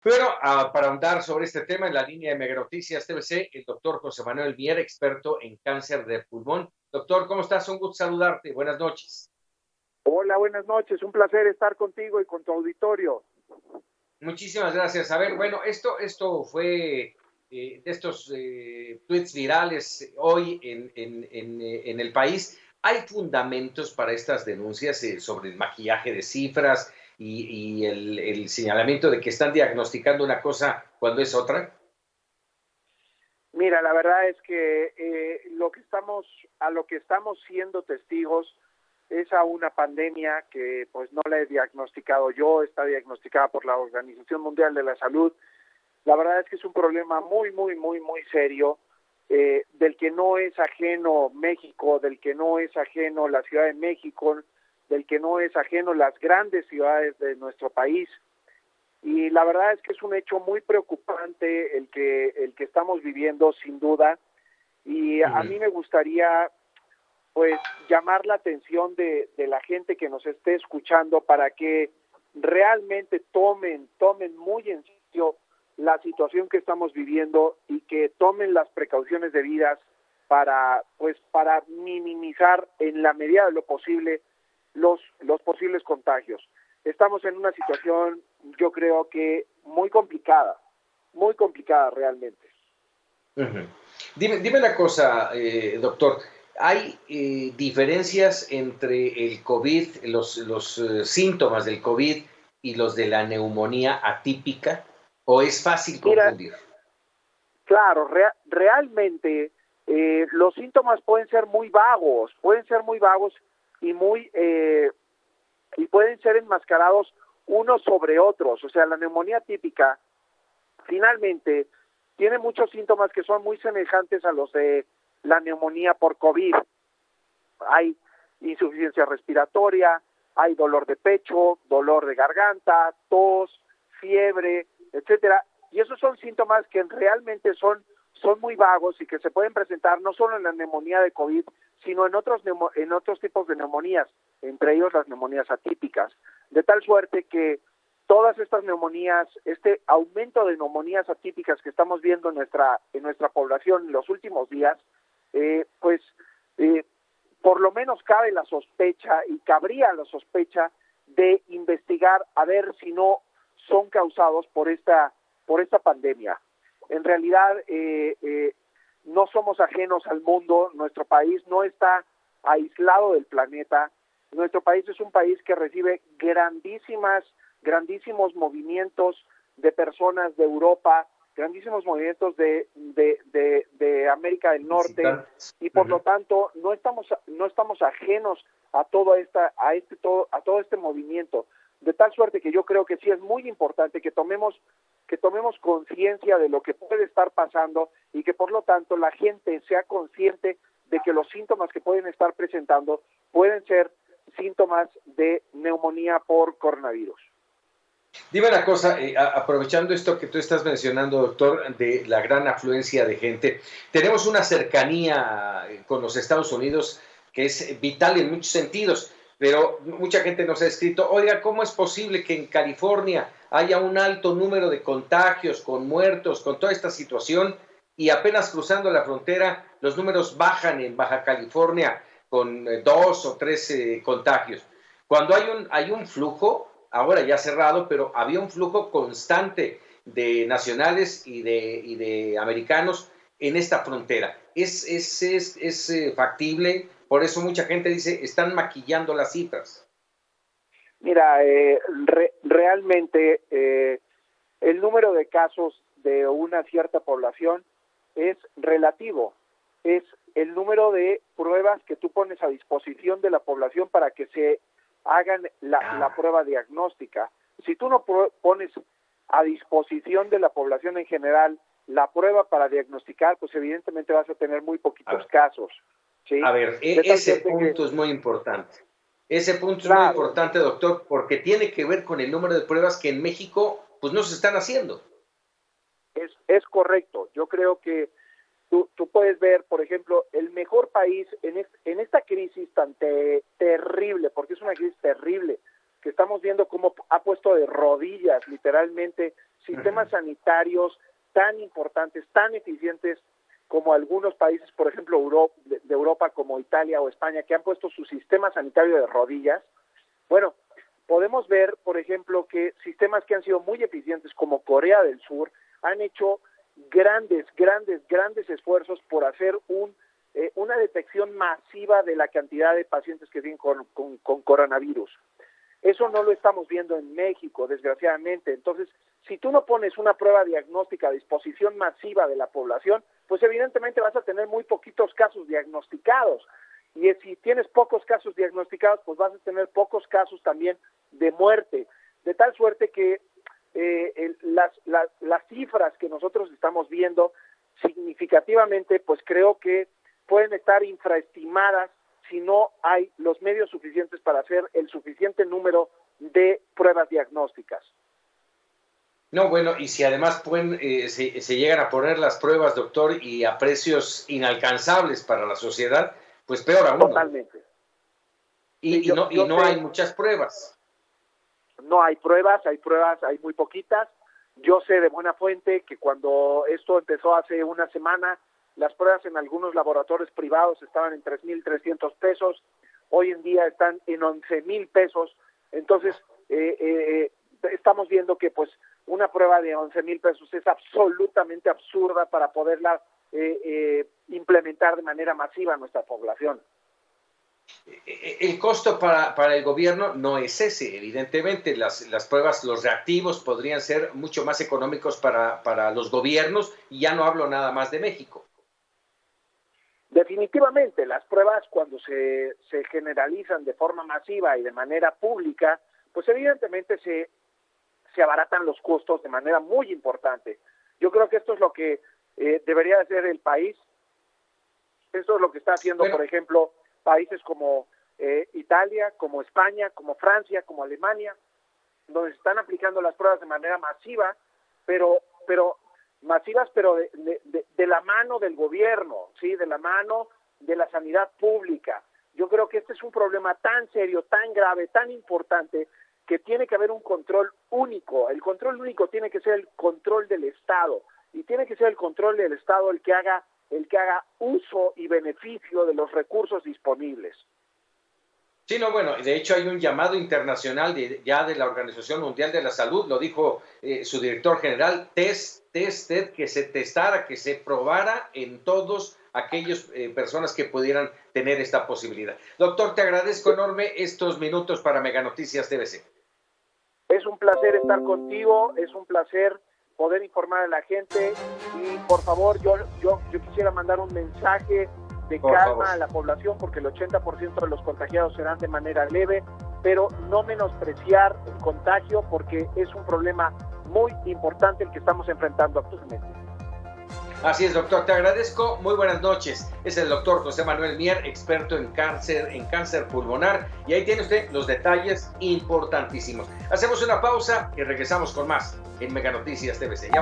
Pero para ahondar sobre este tema, en la línea de Mega Noticias TVC, el doctor José Manuel Mier, experto en cáncer de pulmón. Doctor, ¿cómo estás? Un gusto saludarte. Buenas noches. Hola, buenas noches. Un placer estar contigo y con tu auditorio. Muchísimas gracias. A ver, bueno, esto fue de estos tweets virales hoy en el país. ¿Hay fundamentos para estas denuncias sobre el maquillaje de cifras y el señalamiento de que están diagnosticando una cosa cuando es otra? Mira, la verdad es que a lo que estamos siendo testigos es a una pandemia que pues no la he diagnosticado yo, está diagnosticada por la Organización Mundial de la Salud. La verdad es que es un problema muy serio, del que no es ajeno México, del que no es ajeno la Ciudad de México, del que no es ajeno las grandes ciudades de nuestro país. Y la verdad es que es un hecho muy preocupante el que estamos viviendo, sin duda. Y a Ujú. mí me gustaría pues llamar la atención de la gente que nos esté escuchando para que realmente tomen muy en serio la situación que estamos viviendo y que tomen las precauciones debidas para minimizar en la medida de lo posible los posibles contagios. Estamos en una situación, yo creo que muy complicada realmente. Ujú. Dime una cosa, doctor. ¿Hay diferencias entre el COVID, los síntomas del COVID y los de la neumonía atípica? ¿O es fácil Mira, confundir? claro, realmente los síntomas pueden ser muy vagos y y pueden ser enmascarados unos sobre otros. O sea, la neumonía típica finalmente tiene muchos síntomas que son muy semejantes a los de la neumonía por COVID. Hay insuficiencia respiratoria, hay dolor de pecho, dolor de garganta, tos, fiebre, etcétera. Y esos son síntomas que realmente son muy vagos y que se pueden presentar no solo en la neumonía de COVID, sino en otros tipos de neumonías, entre ellos las neumonías atípicas. De tal suerte que todas estas neumonías, este aumento de neumonías atípicas que estamos viendo en nuestra población en los últimos días, pues eh, por lo menos cabe la sospecha y cabría la sospecha de investigar a ver si no son causados por esta pandemia. En realidad, no somos ajenos al mundo, nuestro país no está aislado del planeta, nuestro país es un país que recibe grandísimos movimientos de personas de Europa, grandísimos movimientos de América del Norte, Visitantes. y por lo Ujú. tanto no estamos ajenos a todo este movimiento, de tal suerte que yo creo que sí es muy importante que tomemos conciencia de lo que puede estar pasando y que por lo tanto la gente sea consciente de que los síntomas que pueden estar presentando pueden ser síntomas de neumonía por coronavirus. Dime una cosa, aprovechando esto que tú estás mencionando, doctor, de la gran afluencia de gente, tenemos una cercanía con los Estados Unidos que es vital en muchos sentidos, pero mucha gente nos ha escrito, oiga, ¿cómo es posible que en California haya un alto número de contagios, con muertos, con toda esta situación, y apenas cruzando la frontera los números bajan en Baja California con dos o tres contagios? Cuando hay un flujo, ahora ya cerrado, pero había un flujo constante de nacionales y de americanos en esta frontera. Es factible, por eso mucha gente dice, están maquillando las cifras. Mira, realmente el número de casos de una cierta población es relativo, es el número de pruebas que tú pones a disposición de la población para que se hagan la Ah, prueba diagnóstica. Si tú no pones a disposición de la población en general la prueba para diagnosticar, pues evidentemente vas a tener muy a poquitos ver, casos, ¿sí? a ver, De tal ese suerte que, punto es muy importante. Ese punto es muy claro, importante, doctor, porque tiene que ver con el número de pruebas que en México pues no se están haciendo. es correcto. Yo creo que tú puedes ver, por ejemplo, el mejor país en esta crisis tan terrible, porque es una crisis terrible, que estamos viendo cómo ha puesto de rodillas literalmente sistemas sanitarios tan importantes, tan eficientes como algunos países, por ejemplo, de Europa como Italia o España, que han puesto su sistema sanitario de rodillas. Bueno, podemos ver, por ejemplo, que sistemas que han sido muy eficientes como Corea del Sur han hecho grandes esfuerzos por hacer una detección masiva de la cantidad de pacientes que vienen con coronavirus. Eso no lo estamos viendo en México, desgraciadamente. Entonces, si tú no pones una prueba diagnóstica a disposición masiva de la población, pues evidentemente vas a tener muy poquitos casos diagnosticados. Y si tienes pocos casos diagnosticados, pues vas a tener pocos casos también de muerte. De tal suerte que las cifras que nosotros estamos viendo significativamente, pues creo que pueden estar infraestimadas si no hay los medios suficientes para hacer el suficiente número de pruebas diagnósticas. No, bueno, y si además se llegan a poner las pruebas, doctor, y a precios inalcanzables para la sociedad, pues peor aún. Totalmente. Y no hay muchas pruebas. No hay pruebas, hay muy poquitas. Yo sé de buena fuente que cuando esto empezó hace una semana, las pruebas en algunos laboratorios privados estaban en 3,300 pesos, hoy en día están en 11,000 pesos. Entonces, estamos viendo que pues una prueba de 11,000 pesos es absolutamente absurda para poderla implementar de manera masiva en nuestra población. El costo para el gobierno no es ese, evidentemente. Las pruebas, los reactivos podrían ser mucho más económicos para los gobiernos, y ya no hablo nada más de México. Definitivamente, las pruebas cuando se generalizan de forma masiva y de manera pública, pues evidentemente se abaratan los costos de manera muy importante. Yo creo que esto es lo que debería hacer el país. Esto es lo que está haciendo, por ejemplo, países como Italia, como España, como Francia, como Alemania, donde se están aplicando las pruebas de manera masiva, pero masivas, pero de la mano del gobierno, ¿sí? De la mano de la sanidad pública. Yo creo que este es un problema tan serio, tan grave, tan importante, que tiene que haber un control único. El control único tiene que ser el control del Estado, y tiene que ser el control del Estado el que haga uso y beneficio de los recursos disponibles. Sí, no, bueno, de hecho hay un llamado internacional de la Organización Mundial de la Salud, lo dijo su director general, que se testara, que se probara en todos aquellas personas que pudieran tener esta posibilidad. Doctor, te agradezco enorme estos minutos para Mega Noticias TVC. Es un placer estar contigo, es un placer poder informar a la gente, y por favor yo quisiera mandar un mensaje de calma a la población, porque el 80% de los contagiados serán de manera leve, pero no menospreciar el contagio, porque es un problema muy importante el que estamos enfrentando actualmente. Así es, doctor, te agradezco, muy buenas noches. Es el doctor José Manuel Mier, experto en cáncer pulmonar, y ahí tiene usted los detalles importantísimos. Hacemos una pausa y regresamos con más en Mega Noticias TVC.